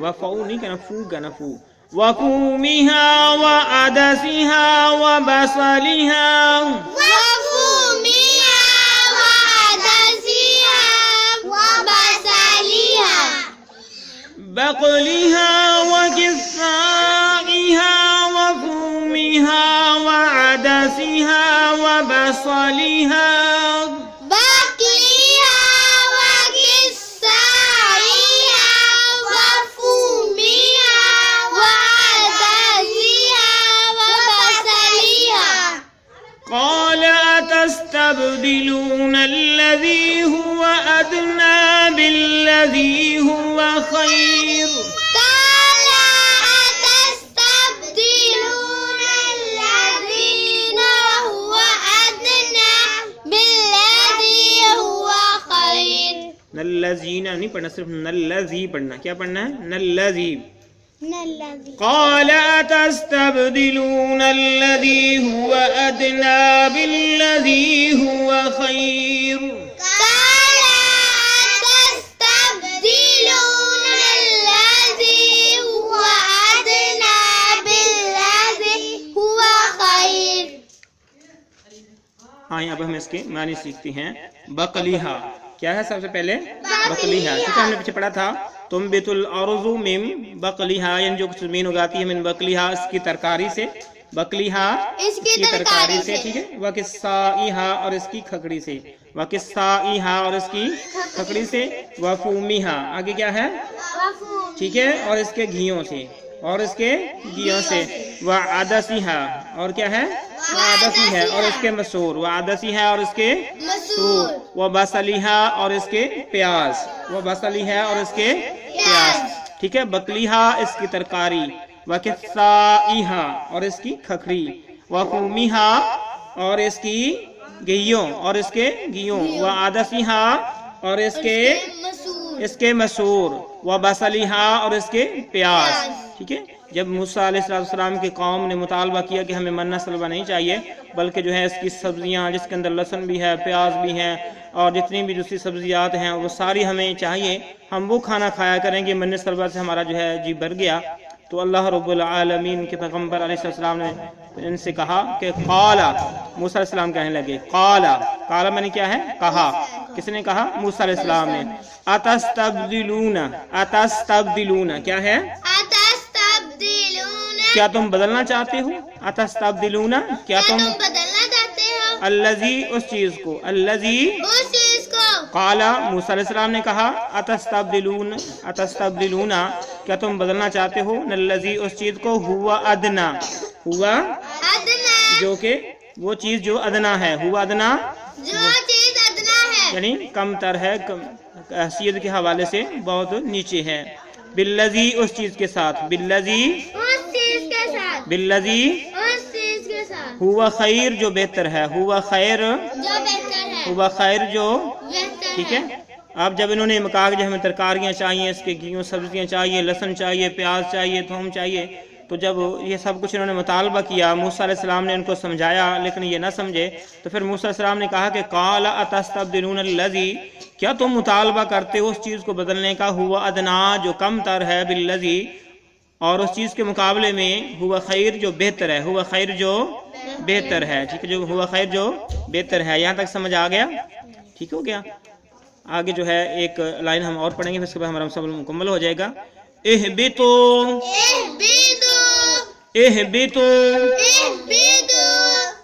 وفو نہیں کہنا، فو کہنا، فو. وفومها وعدسها وبصلها وفومها وعدسها وبصلها بقلها وكسائها وفومها وعدسها وبصلها بقلها وكسائها وفومها وعدسها وبصلها. قال أتستبدلون الذي هو أدنى بالذي هو خير قال أتستبدلون الذين هو أدنى بالذي هو خير. نلذین نہیں پڑھنا، صرف نلذی پڑھنا. کیا پڑھنا ہے؟ نلذی. قال أتستبدلون الذي هو أدنى بالذي هو خير قال أتستبدلون الذي هو أدنى بالذي هو خير. آئیں اب ہم اس کے معنی سیکھتے ہیں. بقلیہا کیا ہے؟ سب سے پہلے بقلیہا، ٹھیک ہے، ہم نے پیچھے پڑھا تھا تنبت الارض من بقلیہا، یعنی جو کچھ زمین اگاتی ہے من بقلیہا، اس کی ترکاری سے، بقلیہا اس کی ترکاری سے، ٹھیک ہے، وکسائیہا اور اس کی کھکڑی سے، وکسائیہا اور اس کی کھکڑی سے، وفومیہا آگے کیا ہے؟ ٹھیک ہے، اور اس کے گھیوں سے، اور اس کے گھیوں سے، وعدسیہا اور کیا ہے؟ وعدسی ہے اور اس کے مسور، وعدسی ہے اور اس کے مسور، وبصلیہا اور اس کے پیاز، وبصلیہا اور اس کے پیاز، ٹھیک ہے. بقلیہا اس کی ترکاری، وکسائیہا اور اس کی کھکھری، وفومیہا اور اس کی گھیوں اور اس کے گھیوں، وعدسیہا اور اس کے مسور، وبصلیہا اور اس کے پیاز، ٹھیک ہے. جب موسیٰ علیہ السلام کی قوم نے مطالبہ کیا کہ ہمیں منہ سلوہ نہیں چاہیے بلکہ جو ہے اس کی سبزیاں جس کے اندر لہسن بھی ہے، پیاز بھی ہیں اور جتنی بھی دوسری سبزیات ہیں وہ ساری ہمیں چاہیے، ہم وہ کھانا کھایا کریں گے، منہ سلوہ سے ہمارا جو ہے جی بھر گیا. تو اللہ رب العالمین کے پیغمبر علیہ السلام نے ان سے کہا کہ قالا، موسیٰ علیہ السلام کہنے لگے، قالا میں نے کیا ہے؟ کہا. کس نے کہا؟ موسیٰ علیہ السلام نے. اتستبدلون کیا ہے؟ کیا تم بدلنا چاہتے ہو؟ اتستبدلون کیا تم بدلنا چاہتے ہو؟ الذی اس چیز کو، الذی اس چیز کو. قال موسیٰ علیہ السلام نے کہا اتستبدلون کیا تم بدلنا چاہتے ہو الذی اس چیز کو، ہوا ادنا، ہوا ادنا جو کہ وہ چیز جو ادنا ہے، ہوا ادنا جو چیز ادنا ہے یعنی کم تر ہے، حیثیت کے حوالے سے بہت نیچے ہے. بالذی اس چیز کے ساتھ، بالذی اس چیز کے ساتھ، بالذی اس چیز کے ساتھ ہوا خیر جو بہتر ہے، ہوا خیر جو بہتر ہے، ہوا خیر جو بہتر ٹھیک ہے. اب جب انہوں نے کہا کہ ہمیں ترکاریاں چاہیے، اس کے گھیوں سبزیاں چاہیے، لہسن چاہیے، پیاز چاہیے، تھوم چاہیے، تو جب یہ سب کچھ انہوں نے مطالبہ کیا، موسیٰ علیہ السلام نے ان کو سمجھایا لیکن یہ نہ سمجھے، تو پھر موسیٰ علیہ السلام نے کہا کہ قال اتستبدلون الذی کیا تم مطالبہ کرتے ہو اس چیز کو بدلنے کا، ہوا ادنا جو کم تر ہے، بالذی اور اس چیز کے مقابلے میں ہوا خیر جو بہتر ہے، ہوا خیر جو بہتر ہے، ٹھیک ہے، جو ہوا خیر جو بہتر ہے. یہاں تک سمجھ آ گیا؟ ٹھیک ہو گیا. آگے جو ہے ایک لائن ہم اور پڑھیں گے، پھر اس کے بعد ہمارا سبق مکمل ہو جائے گا. اہبطوا اہبطوا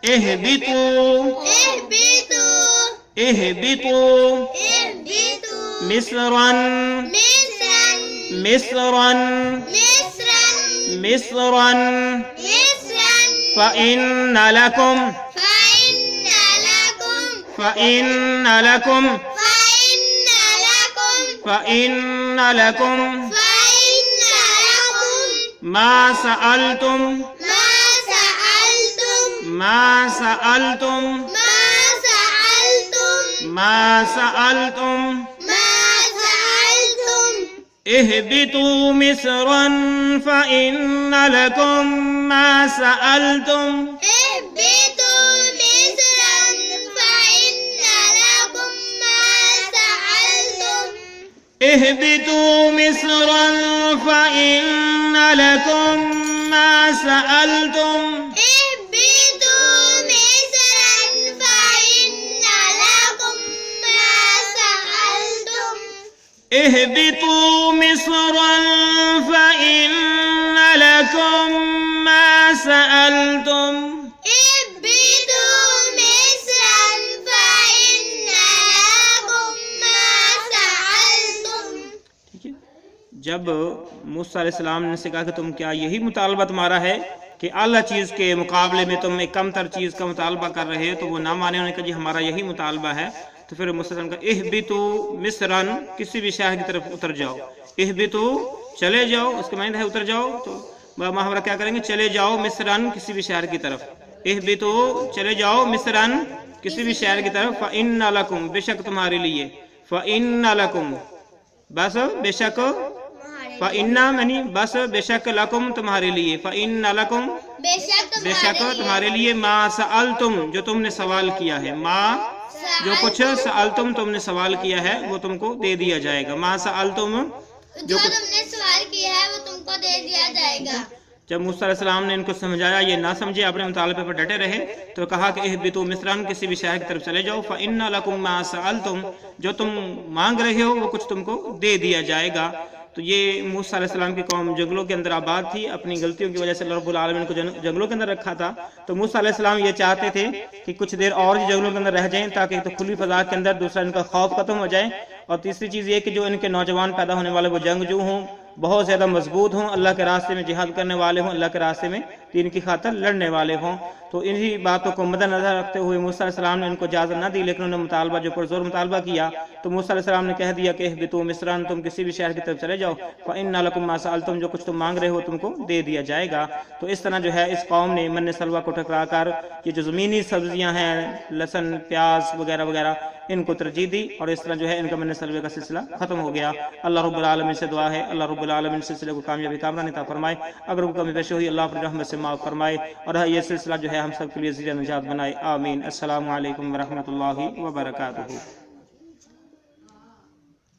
اہبطوا اہبطوا مصرا مصرا مصرا فإن لكم فإن لكم فإن لكم ما سألتم ما سألتم ما سألتم اهبطوا مصرا فإن لكم ما سألتم اهبطوا مصرا فإن لكم ما سألتم اهبطوا مصرا فإن لكم ما سألتم اهبطوا مصرا فإن لكم ما سألتم اهبطوا مصرا فإن لكم ما سألتم. ٹھیک ہے. جب موسیٰ علیہ السلام نے سے کہا کہ تم کیا یہی مطالبہ تمہارا ہے کہ اعلیٰ چیز کے مقابلے میں تم ایک کم تر چیز کا مطالبہ کر رہے ہو، تو وہ نہ مانے. انہوں نے کہا جی ہمارا یہی مطالبہ ہے. تو پھر موسیٰ علیہ السلام کا اہبطوا مصرا، کسی بھی شہر کی طرف اتر جاؤ. اہبطوا چلے جاؤ، اس کے معنی ہے اتر جاؤ. تو محاورہ کیا کریں گے؟ چلے جاؤ مصرن، کسی بھی شہر کی طرف. اہبطوا چلے جاؤ مصرن، کسی بھی شہر کی طرف. فإن لکم، بے شک تمہارے لیے. فإن لکم، بس بے شک. فإن یعنی بس بے شک. لکم تمہارے لیے. فإن لکم بے شک تمہارے لیے. ما سألتم جو تم نے سوال کیا ہے. ما جو کچھ سألتم تم نے سوال کیا ہے وہ تم کو دے دیا جائے گا. ما سألتم جو تم نے سوال کیا ہے وہ تم کو دے دیا جائے گا. جب موسیٰ علیہ السلام نے ان کو سمجھایا، یہ نہ سمجھے، اپنے مطالبے پر ڈٹے رہے، تو کہا کہ اہبطوا مصرا، کسی بھی شہر کی طرف چلے جاؤ. فإن لکم ما سألتم جو تم مانگ رہے ہو وہ کچھ تم کو دے دیا جائے گا. تو یہ موسیٰ علیہ السلام کی قوم جنگلوں کے اندر آباد تھی. اپنی غلطیوں کی وجہ سے اللہ رب العالمین کو جنگلوں کے اندر رکھا تھا. تو موسیٰ علیہ السلام یہ چاہتے تھے کہ کچھ دیر اور جنگلوں کے اندر رہ جائیں تاکہ تو کھلی فضا کے اندر دوسرا ان کا خوف ختم ہو جائے. اور تیسری چیز یہ کہ جو ان کے نوجوان پیدا ہونے والے وہ جنگجو ہوں، بہت زیادہ مضبوط ہوں، اللہ کے راستے میں جہاد کرنے والے ہوں، اللہ کے راستے میں دین کی خاطر لڑنے والے ہوں. تو انہی باتوں کو مد نظر رکھتے ہوئے موسیٰ علیہ السلام نے ان کو اجازت نہ دی، لیکن انہوں نے مطالبہ جو پرزور مطالبہ کیا. تو موسیٰ علیہ السلام نے کہہ دیا کہ اہبطوا مصرا، تم کسی بھی شہر کی طرف چلے جاؤ. فإن لکم ما سألتم جو کچھ تم مانگ رہے ہو تم کو دے دیا جائے گا. تو اس طرح جو ہے اس قوم نے من سلوہ کو ٹھکرا کر یہ جو زمینی سبزیاں ہیں، لہسن، پیاز وغیرہ وغیرہ، ان کو ترجیح دی، اور اس طرح جو ہے ان کا من سلوے کا سلسلہ ختم ہو گیا. اللہ رب العالمین سے دعا ہے اللہ رب العالمین سلسلے کو کامیابی کامران عطا فرمائے. اگر کوئی کمی پیشی ہوئی اللہ اپنی رحمت سے معاف فرمائے، اور یہ سلسلہ جو ہے ہم سب کے لیے ذریعہ نجات بنائے. آمین. السلام علیکم ورحمۃ اللہ وبرکاتہ.